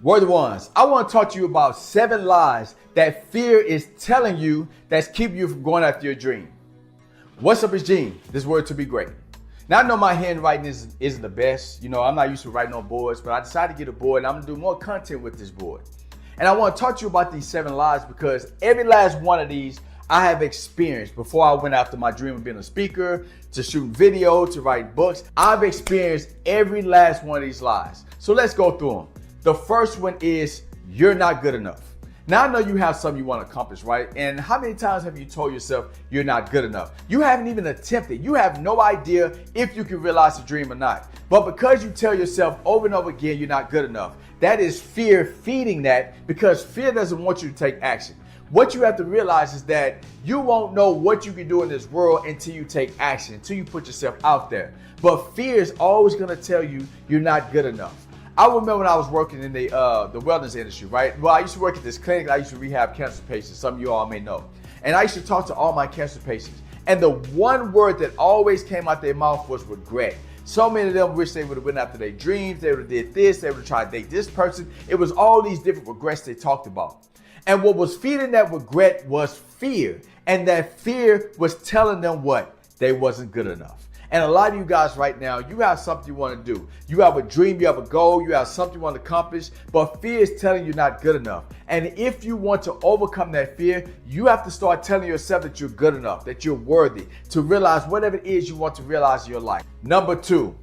Word ones, I want to talk to you about 7 lies that fear is telling you that's keeping you from going after your dream. What's up, it's Gene. This word to be great. Now, I know my handwriting isn't the best. I'm not used to writing on boards, but I decided to get a board and I'm going to do more content with this board. And I want to talk to you about these 7 lies because every last one of these I have experienced before I went after my dream of being a speaker, to shooting video, to write books. I've experienced every last one of these lies. So let's go through them. The first one is you're not good enough. Now, I know you have something you want to accomplish, right? And how many times have you told yourself you're not good enough? You haven't even attempted. You have no idea if you can realize the dream or not. But because you tell yourself over and over again you're not good enough, that is fear feeding that, because fear doesn't want you to take action. What you have to realize is that you won't know what you can do in this world until you take action, until you put yourself out there. But fear is always going to tell you you're not good enough. I remember when I was working in the wellness industry, right? Well, I used to work at this clinic. I used to rehab cancer patients. Some of you all may know. And I used to talk to all my cancer patients. And the one word that always came out their mouth was regret. So many of them wish they would have went after their dreams. They would have did this. They would have tried to date this person. It was all these different regrets they talked about. And what was feeding that regret was fear. And that fear was telling them what? They wasn't good enough. And a lot of you guys right now, you have something you want to do. You have a dream, you have a goal, you have something you want to accomplish, but fear is telling you not good enough. And if you want to overcome that fear, you have to start telling yourself that you're good enough, that you're worthy, to realize whatever it is you want to realize in your life. Number 2,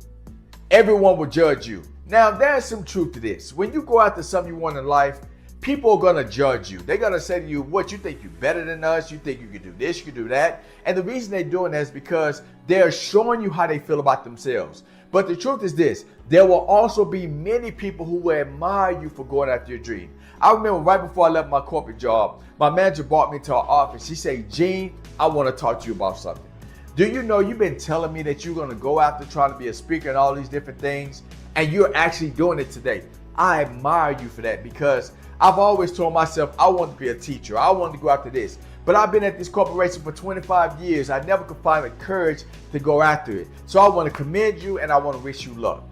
everyone will judge you. Now, there's some truth to this. When you go after something you want in life, people are going to judge you. They're going to say to you, what, you think you're better than us? You think you can do this, you can do that? And the reason they're doing that is because they're showing you how they feel about themselves. But the truth is this, there will also be many people who will admire you for going after your dream. I remember right before I left my corporate job, my manager brought me to her office. She said, Gene, I want to talk to you about something. Do you know you've been telling me that you're going to go after trying to be a speaker and all these different things, and you're actually doing it today? I admire you for that because I've always told myself I want to be a teacher. I wanted to go after this. But I've been at this corporation for 25 years. I never could find the courage to go after it. So I want to commend you and I want to wish you luck.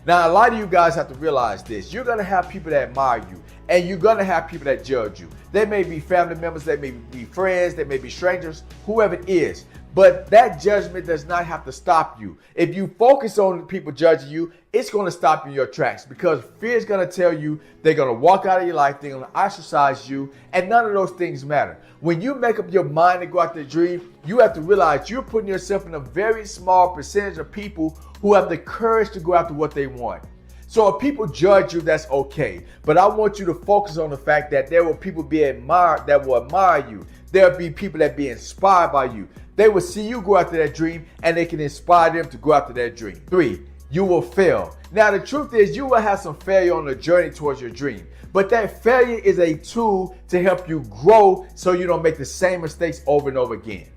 Now, a lot of you guys have to realize this. You're going to have people that admire you, and you're going to have people that judge you. They may be family members, they may be friends, they may be strangers, whoever it is. But that judgment does not have to stop you. If you focus on people judging you, it's going to stop you in your tracks, because fear is going to tell you they're going to walk out of your life, they're going to ostracize you, and none of those things matter. When you make up your mind to go after the dream, you have to realize you're putting yourself in a very small percentage of people who have the courage to go after what they want. So if people judge you, that's okay. But I want you to focus on the fact that there will people be admired that will admire you. There'll be people that be inspired by you. They will see you go after that dream and they can inspire them to go after that dream. 3, you will fail. Now, the truth is you will have some failure on the journey towards your dream. But that failure is a tool to help you grow so you don't make the same mistakes over and over again.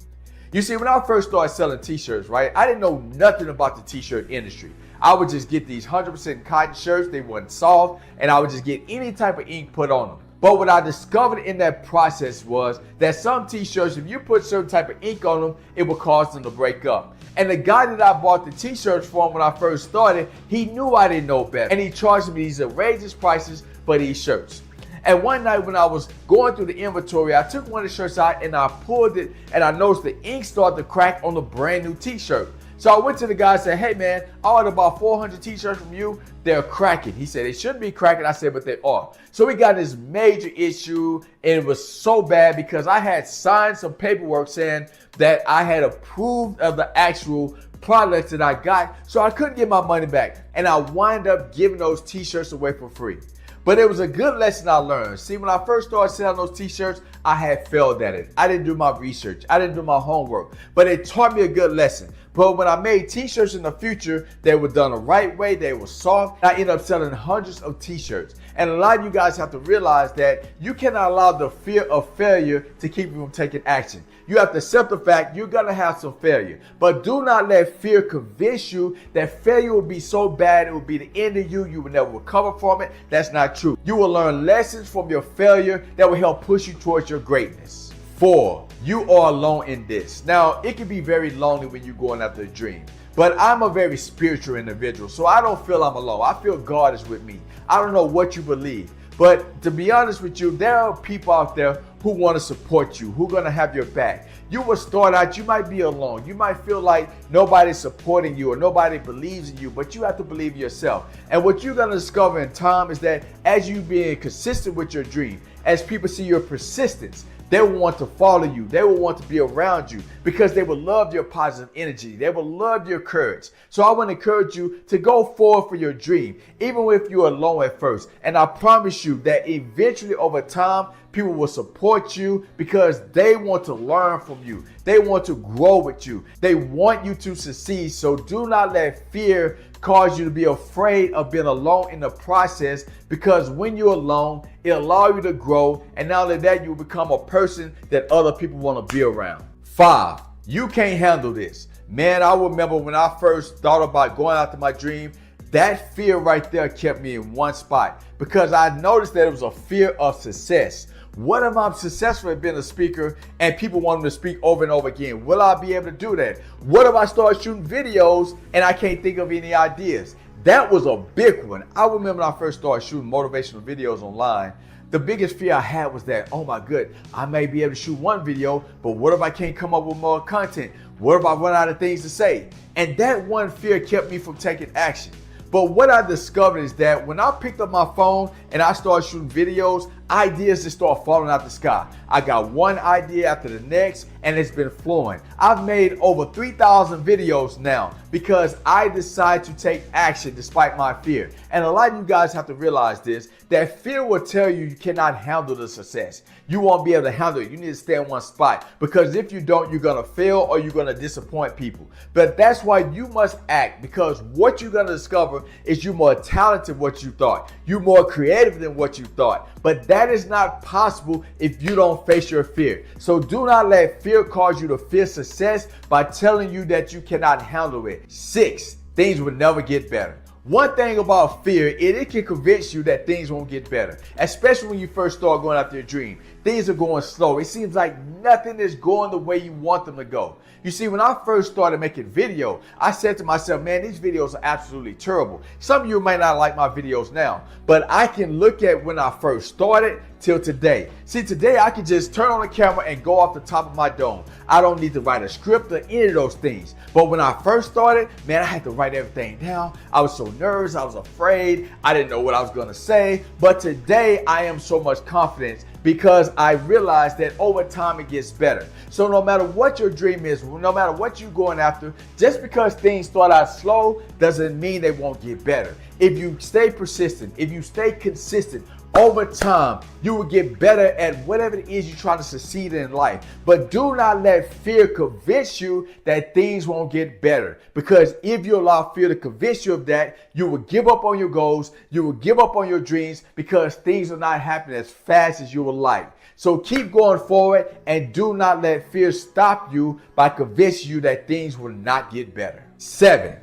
You see, when I first started selling t-shirts, right, I didn't know nothing about the t-shirt industry. I would just get these 100% cotton shirts, they weren't soft, and I would just get any type of ink put on them. But what I discovered in that process was that some t-shirts, if you put certain type of ink on them, it would cause them to break up. And the guy that I bought the t-shirts from when I first started, he knew I didn't know better. And he charged me these outrageous prices for these shirts. And one night when I was going through the inventory, I took one of the shirts out and I pulled it, and I noticed the ink started to crack on the brand new t-shirt. So I went to the guy and said, hey man, I ordered about 400 t-shirts from you. They're cracking. He said, they shouldn't be cracking. I said, but they are. So we got this major issue, and it was so bad because I had signed some paperwork saying that I had approved of the actual products that I got. So I couldn't get my money back. And I wind up giving those t-shirts away for free. But it was a good lesson I learned. See, when I first started selling those t-shirts, I had failed at it. I didn't do my research. I didn't do my homework. But it taught me a good lesson. But when I made t-shirts in the future, they were done the right way. They were soft. I ended up selling hundreds of t-shirts. And a lot of you guys have to realize that you cannot allow the fear of failure to keep you from taking action. You have to accept the fact you're going to have some failure. But do not let fear convince you that failure will be so bad it will be the end of you. You will never recover from it. That's not true. You will learn lessons from your failure that will help push you towards your greatness. 4, you are alone in this. Now, it can be very lonely when you're going after a dream. But I'm a very spiritual individual, so I don't feel I'm alone. I feel God is with me. I don't know what you believe, but to be honest with you, there are people out there who want to support you, who are going to have your back. You will start out, you might be alone. You might feel like nobody's supporting you or nobody believes in you, but you have to believe yourself. And what you're going to discover in time is that as you being consistent with your dream, as people see your persistence, they will want to follow you. They will want to be around you because they will love your positive energy. They will love your courage. So I want to encourage you to go forward for your dream, even if you're alone at first. And I promise you that eventually over time, people will support you because they want to learn from you. They want to grow with you. They want you to succeed. So do not let fear cause you to be afraid of being alone in the process, because when you're alone, it allows you to grow. And not only that, you become a person that other people want to be around. 5, you can't handle this. Man, I remember when I first thought about going after my dream, that fear right there kept me in one spot because I noticed that it was a fear of success. What if I'm successful at being a speaker and people want me to speak over and over again? Will I be able to do that? What if I start shooting videos and I can't think of any ideas? That was a big one. I remember when I first started shooting motivational videos online, the biggest fear I had was that, oh my good, I may be able to shoot one video, but what if I can't come up with more content? What if I run out of things to say? And that one fear kept me from taking action. But what I discovered is that when I picked up my phone and I started shooting videos, ideas just start falling out the sky. I got one idea after the next and it's been flowing. I've made over 3,000 videos now because I decided to take action despite my fear. And a lot of you guys have to realize this, that fear will tell you you cannot handle the success. You won't be able to handle it. You need to stay in one spot because if you don't, you're going to fail or you're going to disappoint people. But that's why you must act, because what you're going to discover is you're more talented than what you thought. You're more creative than what you thought. But that is not possible if you don't face your fear. So do not let fear cause you to fear success by telling you that you cannot handle it. 6, things will never get better. One thing about fear, it can convince you that things won't get better, especially when you first start going after your dream. Things are going slow. It seems like nothing is going the way you want them to go. You see, when I first started making video, I said to myself, man, these videos are absolutely terrible. Some of you might not like my videos now, but I can look at when I first started till today. See, today I can just turn on the camera and go off the top of my dome. I don't need to write a script or any of those things. But when I first started, man, I had to write everything down. I was so nervous. I was afraid. I didn't know what I was going to say. But today I am so much confidence because I realized that over time it gets better. So no matter what your dream is, no matter what you're going after, just because things start out slow doesn't mean they won't get better. If you stay persistent, if you stay consistent, over time, you will get better at whatever it is you're trying to succeed in life. But do not let fear convince you that things won't get better. Because if you allow fear to convince you of that, you will give up on your goals, you will give up on your dreams because things are not happening as fast as you would like. So keep going forward and do not let fear stop you by convincing you that things will not get better. 7,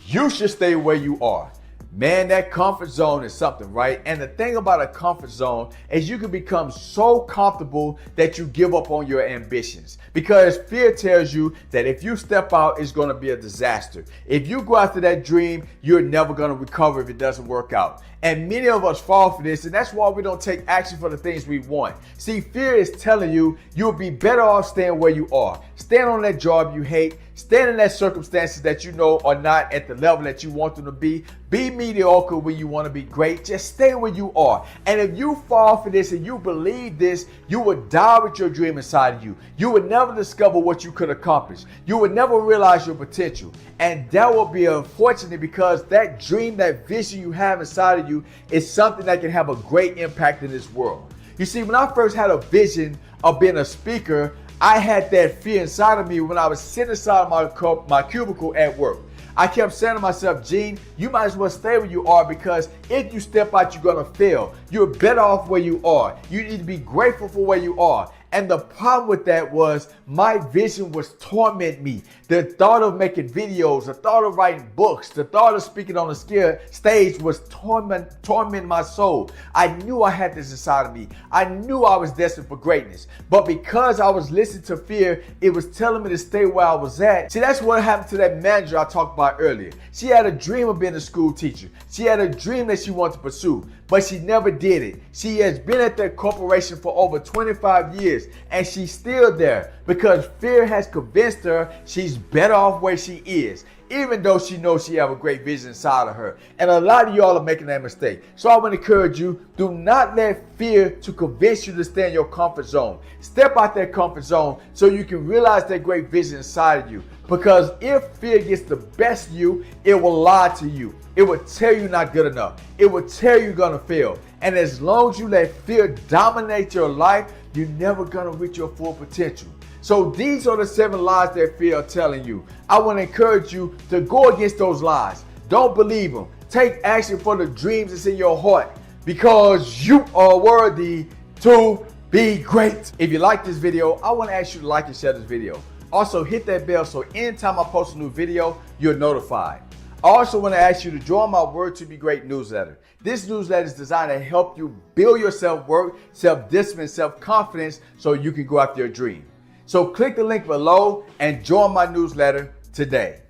you should stay where you are. Man, that comfort zone is something, right? And the thing about a comfort zone is you can become so comfortable that you give up on your ambitions, because fear tells you that if you step out, it's going to be a disaster. If you go after that dream, you're never going to recover if it doesn't work out. And many of us fall for this, and that's why we don't take action for the things we want. See, fear is telling you you'll be better off staying where you are. Stand on that job you hate. Stand in that circumstances that you know are not at the level that you want them to be. Be mediocre when you want to be great. Just stay where you are. And if you fall for this and you believe this, you would die with your dream inside of you. You would never discover what you could accomplish. You would never realize your potential. And that will be unfortunate, because that dream, that vision you have inside of you is something that can have a great impact in this world. You see, when I first had a vision of being a speaker, I had that fear inside of me when I was sitting inside my cubicle at work. I kept saying to myself, Gene, you might as well stay where you are, because if you step out, you're going to fail. You're better off where you are. You need to be grateful for where you are. And the problem with that was my vision was torment me. The thought of making videos, the thought of writing books, the thought of speaking on the stage was torment my soul. I knew I had this inside of me. I knew I was destined for greatness. But because I was listening to fear, it was telling me to stay where I was at. See, that's what happened to that manager I talked about earlier. She had a dream of being a school teacher. She had a dream that she wanted to pursue, but she never did it. She has been at that corporation for over 25 years, and she's still there because fear has convinced her she's better off where she is, even though she knows she has a great vision inside of her. And a lot of y'all are making that mistake. So I want to encourage you, do not let fear to convince you to stay in your comfort zone. Step out that comfort zone so you can realize that great vision inside of you. Because if fear gets the best of you, it will lie to you. It will tell you not good enough. It will tell you you're going to fail. And as long as you let fear dominate your life, you're never going to reach your full potential. So these are the 7 lies that fear are telling you. I want to encourage you to go against those lies. Don't believe them. Take action for the dreams that's in your heart because you are worthy to be great. If you like this video, I want to ask you to like and share this video. Also, hit that bell so anytime I post a new video, you're notified. I also want to ask you to join my Word to Be Great newsletter. This newsletter is designed to help you build your self-worth, self-discipline, self-confidence so you can go after your dream. So click the link below and join my newsletter today.